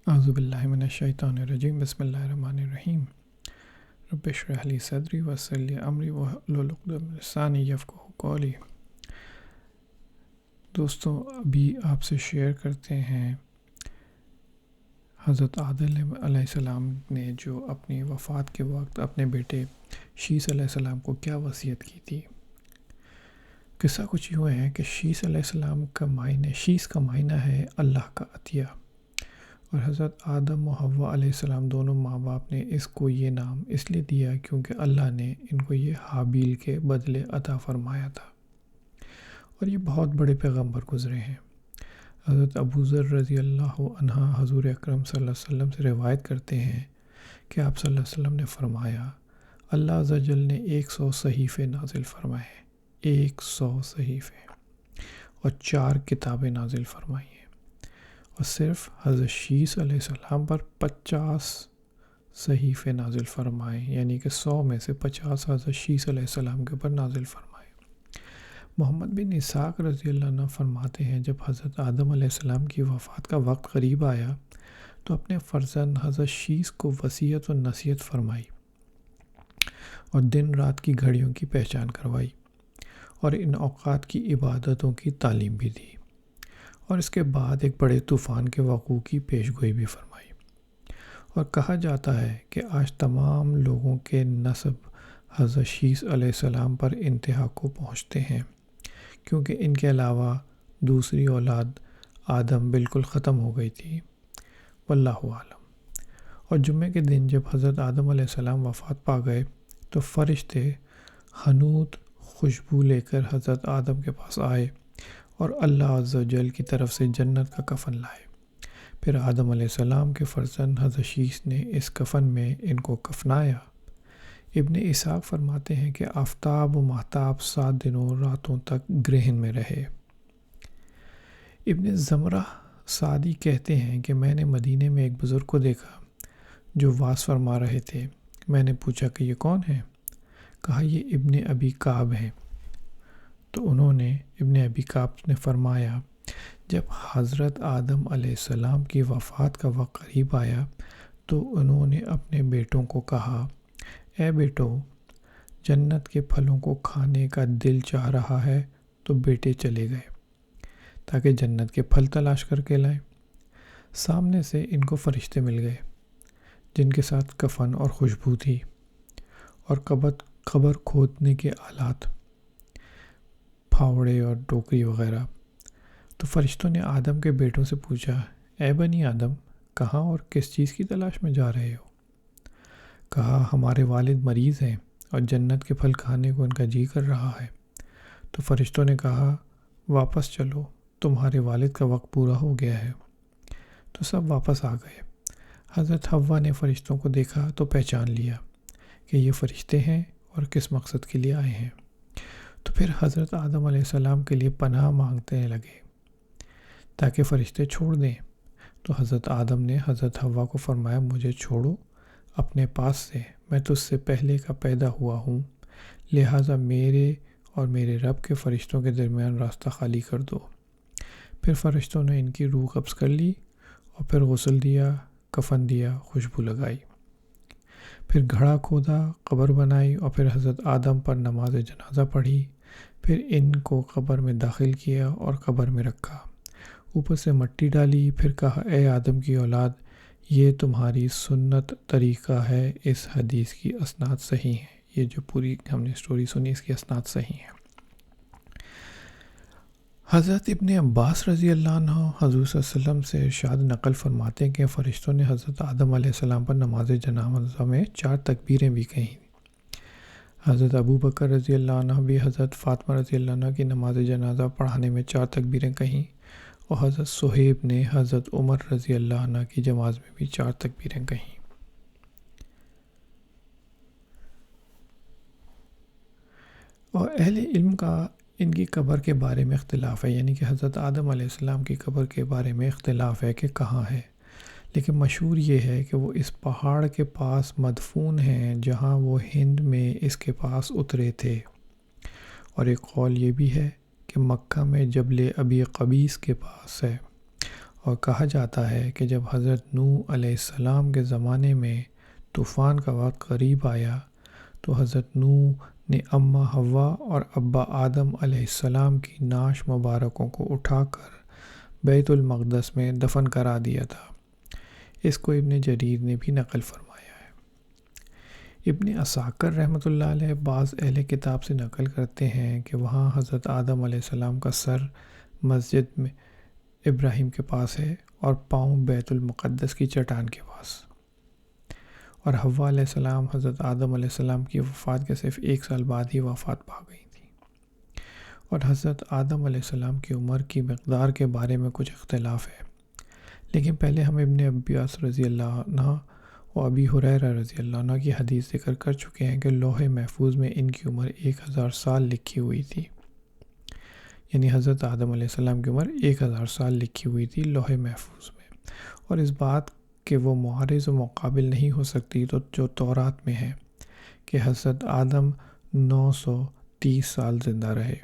اعوذ باللہ من الشیطان الرجیم بسم اللہ الرحمن الرحیم رب اشرح لی صدری ویسر لی امری واحلل عقدۃ من لسانی یفقہوا قولی۔ دوستوں، ابھی آپ سے شیئر کرتے ہیں حضرت آدم علیہ السلام نے جو اپنی وفات کے وقت اپنے بیٹے شیس علیہ السلام کو کیا وصیت کی تھی۔ قصہ کچھ یوں ہے کہ شیس علیہ السلام شیس کا معنی ہے اللہ کا عطیہ، اور حضرت آدم و حوا علیہ السلام دونوں ماں باپ نے اس کو یہ نام اس لیے دیا کیونکہ اللہ نے ان کو یہ حابیل کے بدلے عطا فرمایا تھا، اور یہ بہت بڑے پیغمبر گزرے ہیں۔ حضرت ابو ذر رضی اللہ عنہ حضور اکرم صلی اللہ علیہ وسلم سے روایت کرتے ہیں کہ آپ صلی اللہ علیہ وسلم نے فرمایا، اللہ عز و جل نے 100 صحیفے نازل فرمائے، 100 صحیفے، اور 4 کتابیں نازل فرمائی ہیں، اور صرف حضرت شیس علیہ السلام پر 50 صحیفے نازل فرمائے، یعنی کہ 100 میں سے 50 حضرت شیس علیہ السلام کے اوپر نازل فرمائے۔ محمد بن اسحاق رضی اللہ عنہ فرماتے ہیں، جب حضرت آدم علیہ السلام کی وفات کا وقت قریب آیا تو اپنے فرزند حضرت شیس کو وصیت و نصیحت فرمائی، اور دن رات کی گھڑیوں کی پہچان کروائی، اور ان اوقات کی عبادتوں کی تعلیم بھی دی، اور اس کے بعد ایک بڑے طوفان کے وقوع کی پیشگوئی بھی فرمائی۔ اور کہا جاتا ہے کہ آج تمام لوگوں کے نسب حضرت شیس علیہ السلام پر انتہا کو پہنچتے ہیں، کیونکہ ان کے علاوہ دوسری اولاد آدم بالکل ختم ہو گئی تھی، واللہ عالم۔ اور جمعے کے دن جب حضرت آدم علیہ السلام وفات پا گئے تو فرشتے حنوط خوشبو لے کر حضرت آدم کے پاس آئے اور اللہ عز و جل کی طرف سے جنت کا کفن لائے۔ پھر آدم علیہ السلام کے فرزند حضرت شیس نے اس کفن میں ان کو کفنایا۔ ابن اسحاق فرماتے ہیں کہ آفتاب و ماہتاب 7 دنوں راتوں تک گرہن میں رہے۔ ابن زمرہ سعدی کہتے ہیں کہ میں نے مدینے میں ایک بزرگ کو دیکھا جو وعظ فرما رہے تھے۔ میں نے پوچھا کہ یہ کون ہے؟ کہا یہ ابن ابی کعب ہیں۔ تو انہوں نے ابن ابی کعب نے فرمایا، جب حضرت آدم علیہ السلام کی وفات کا وقت قریب آیا تو انہوں نے اپنے بیٹوں کو کہا، اے بیٹو، جنت کے پھلوں کو کھانے کا دل چاہ رہا ہے۔ تو بیٹے چلے گئے تاکہ جنت کے پھل تلاش کر کے لائیں۔ سامنے سے ان کو فرشتے مل گئے جن کے ساتھ کفن اور خوشبو تھی، اور قبر کھودنے کے آلات، پھاوڑے اور ٹوکری وغیرہ۔ تو فرشتوں نے آدم کے بیٹوں سے پوچھا، اے بنی آدم، کہاں اور کس چیز کی تلاش میں جا رہے ہو؟ کہا ہمارے والد مریض ہیں اور جنت کے پھل کھانے کو ان کا جی کر رہا ہے۔ تو فرشتوں نے کہا واپس چلو، تمہارے والد کا وقت پورا ہو گیا ہے۔ تو سب واپس آ گئے۔ حضرت حوا نے فرشتوں کو دیکھا تو پہچان لیا کہ یہ فرشتے ہیں اور کس مقصد کے لیے آئے ہیں۔ تو پھر حضرت آدم علیہ السلام کے لیے پناہ مانگتے لگے تاکہ فرشتے چھوڑ دیں۔ تو حضرت آدم نے حضرت حوا کو فرمایا، مجھے چھوڑو اپنے پاس سے، میں تجھ سے پہلے کا پیدا ہوا ہوں، لہٰذا میرے اور میرے رب کے فرشتوں کے درمیان راستہ خالی کر دو۔ پھر فرشتوں نے ان کی روح قبض کر لی، اور پھر غسل دیا، کفن دیا، خوشبو لگائی، پھر گھڑا کھودا، قبر بنائی، اور پھر حضرت آدم پر نماز جنازہ پڑھی۔ پھر ان کو قبر میں داخل کیا اور قبر میں رکھا، اوپر سے مٹی ڈالی، پھر کہا اے آدم کی اولاد، یہ تمہاری سنت طریقہ ہے۔ اس حدیث کی اسناد صحیح ہیں۔ یہ جو پوری ہم نے سٹوری سنی، اس کی اسناد صحیح ہیں۔ حضرت ابن عباس رضی اللہ عنہ حضور صلی اللہ علیہ وسلم سے ارشاد نقل فرماتے ہیں کہ فرشتوں نے حضرت آدم علیہ السلام پر نماز جنازہ میں 4 تکبیریں بھی کہیں۔ حضرت ابو بکر رضی اللہ عنہ بھی حضرت فاطمہ رضی اللہ عنہ کی نماز جنازہ پڑھانے میں 4 تکبیریں کہیں، اور حضرت صہیب نے حضرت عمر رضی اللہ عنہ کی جماعت میں بھی 4 تکبیریں کہیں۔ اور اہل علم کا ان کی قبر کے بارے میں اختلاف ہے، یعنی کہ حضرت آدم علیہ السلام کی قبر کے بارے میں اختلاف ہے کہ کہاں ہے، لیکن مشہور یہ ہے کہ وہ اس پہاڑ کے پاس مدفون ہیں جہاں وہ ہند میں اس کے پاس اترے تھے، اور ایک قول یہ بھی ہے کہ مکہ میں جبل ابی قبیس کے پاس ہے، اور کہا جاتا ہے کہ جب حضرت نوح علیہ السلام کے زمانے میں طوفان کا وقت قریب آیا تو حضرت نوح نے اماں حوا اور ابا آدم علیہ السلام کی نعش مبارکوں کو اٹھا کر بیت المقدس میں دفن کرا دیا تھا۔ اس کو ابن جریر نے بھی نقل فرمایا ہے۔ ابن عساکر رحمۃ اللہ علیہ بعض اہل کتاب سے نقل کرتے ہیں کہ وہاں حضرت آدم علیہ السلام کا سر مسجد میں ابراہیم کے پاس ہے اور پاؤں بیت المقدس کی چٹان کے پاس، اور حوا علیہ السلام حضرت آدم علیہ السلام کی وفات کے صرف 1 سال بعد ہی وفات پا گئی تھی۔ اور حضرت آدم علیہ السلام کی عمر کی مقدار کے بارے میں کچھ اختلاف ہے، لیکن پہلے ہم ابن عباس رضی اللہ عنہ اور ابی ہریرہ رضی اللہ عنہ کی حدیث ذکر کر چکے ہیں کہ لوح محفوظ میں ان کی عمر 1000 سال لکھی ہوئی تھی، یعنی حضرت آدم علیہ السلام کی عمر 1000 سال لکھی ہوئی تھی لوح محفوظ میں، اور اس بات کہ وہ معارض و مقابل نہیں ہو سکتی تو جو تورات میں ہے کہ حضرت آدم 930 سال زندہ رہے،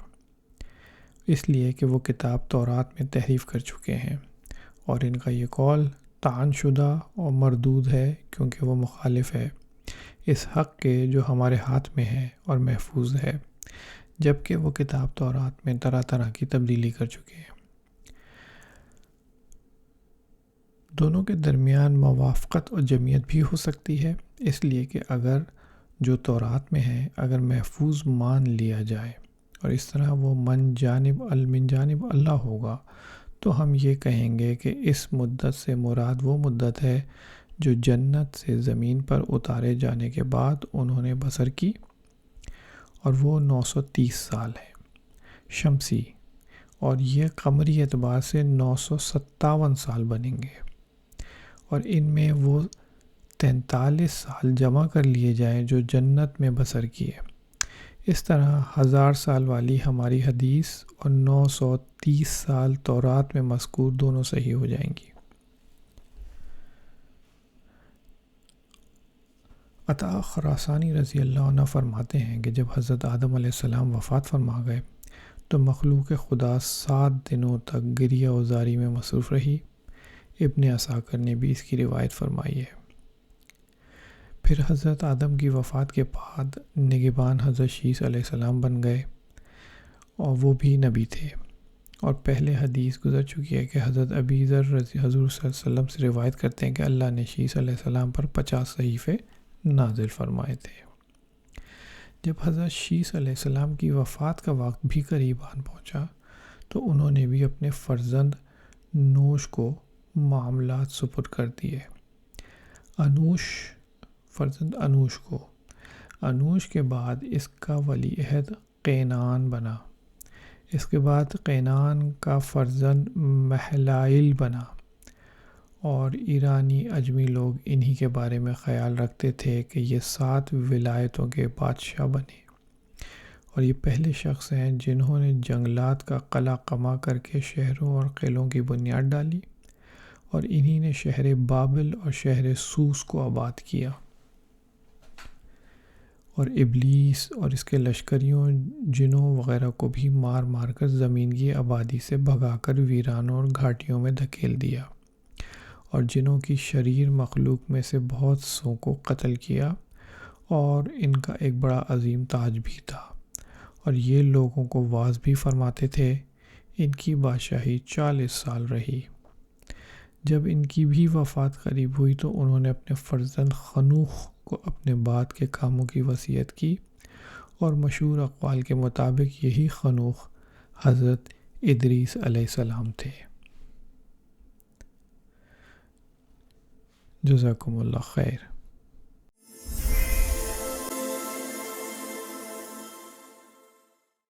اس لیے کہ وہ کتاب تورات میں تحریف کر چکے ہیں، اور ان کا یہ قول طعن شدہ اور مردود ہے کیونکہ وہ مخالف ہے اس حق کے جو ہمارے ہاتھ میں ہے اور محفوظ ہے، جبکہ وہ کتاب تورات میں طرح طرح کی تبدیلی کر چکے ہیں۔ دونوں کے درمیان موافقت اور جمعیت بھی ہو سکتی ہے، اس لیے کہ اگر جو تورات میں ہے اگر محفوظ مان لیا جائے اور اس طرح وہ من جانب اللہ ہوگا تو ہم یہ کہیں گے کہ اس مدت سے مراد وہ مدت ہے جو جنت سے زمین پر اتارے جانے کے بعد انہوں نے بسر کی، اور وہ 930 سال ہے شمسی، اور یہ قمری اعتبار سے 957 سال بنیں گے، اور ان میں وہ 43 سال جمع کر لیے جائیں جو جنت میں بسر کیے۔ اس طرح 1000 سال والی ہماری حدیث اور 930 سال تورات میں مذکور دونوں صحیح ہو جائیں گی۔ عطا خراسانی رضی اللہ عنہ فرماتے ہیں کہ جب حضرت آدم علیہ السلام وفات فرما گئے تو مخلوق خدا 7 دنوں تک گریہ و زاری میں مصروف رہی۔ ابن عساکر نے بھی اس کی روایت فرمائی ہے۔ پھر حضرت آدم کی وفات کے بعد نگہبان حضرت شیث علیہ السلام بن گئے، اور وہ بھی نبی تھے، اور پہلے حدیث گزر چکی ہے کہ حضرت ابی ذر حضور صلی اللہ علیہ وسلم سے روایت کرتے ہیں کہ اللہ نے شیث علیہ السلام پر 50 صحیفے نازل فرمائے تھے۔ جب حضرت شیث علیہ السلام کی وفات کا وقت بھی قریب آن پہنچا تو انہوں نے بھی اپنے فرزند نوش کو معاملات سپرد کر دیے۔ فرزند انوش کے بعد اس کا ولی عہد قینان بنا، اس کے بعد قینان کا فرزند محلائل بنا، اور ایرانی اجمی لوگ انہی کے بارے میں خیال رکھتے تھے کہ یہ 7 ولایتوں کے بادشاہ بنے، اور یہ پہلے شخص ہیں جنہوں نے جنگلات کا قلع قمع کر کے شہروں اور قلعوں کی بنیاد ڈالی، اور انہی نے شہر بابل اور شہر سوس کو آباد کیا، اور ابلیس اور اس کے لشکریوں جنوں وغیرہ کو بھی مار مار کر زمین کی آبادی سے بھگا کر ویرانوں اور گھاٹیوں میں دھکیل دیا، اور جنوں کی شریر مخلوق میں سے بہت سو کو قتل کیا، اور ان کا ایک بڑا عظیم تاج بھی تھا، اور یہ لوگوں کو واعظ بھی فرماتے تھے۔ ان کی بادشاہی 40 سال رہی۔ جب ان کی بھی وفات قریب ہوئی تو انہوں نے اپنے فرزند خنوخ کو اپنے بعد کے کاموں کی وصیت کی، اور مشہور اقوال کے مطابق یہی خنوخ حضرت ادریس علیہ السلام تھے۔ جزاکم اللہ خیر۔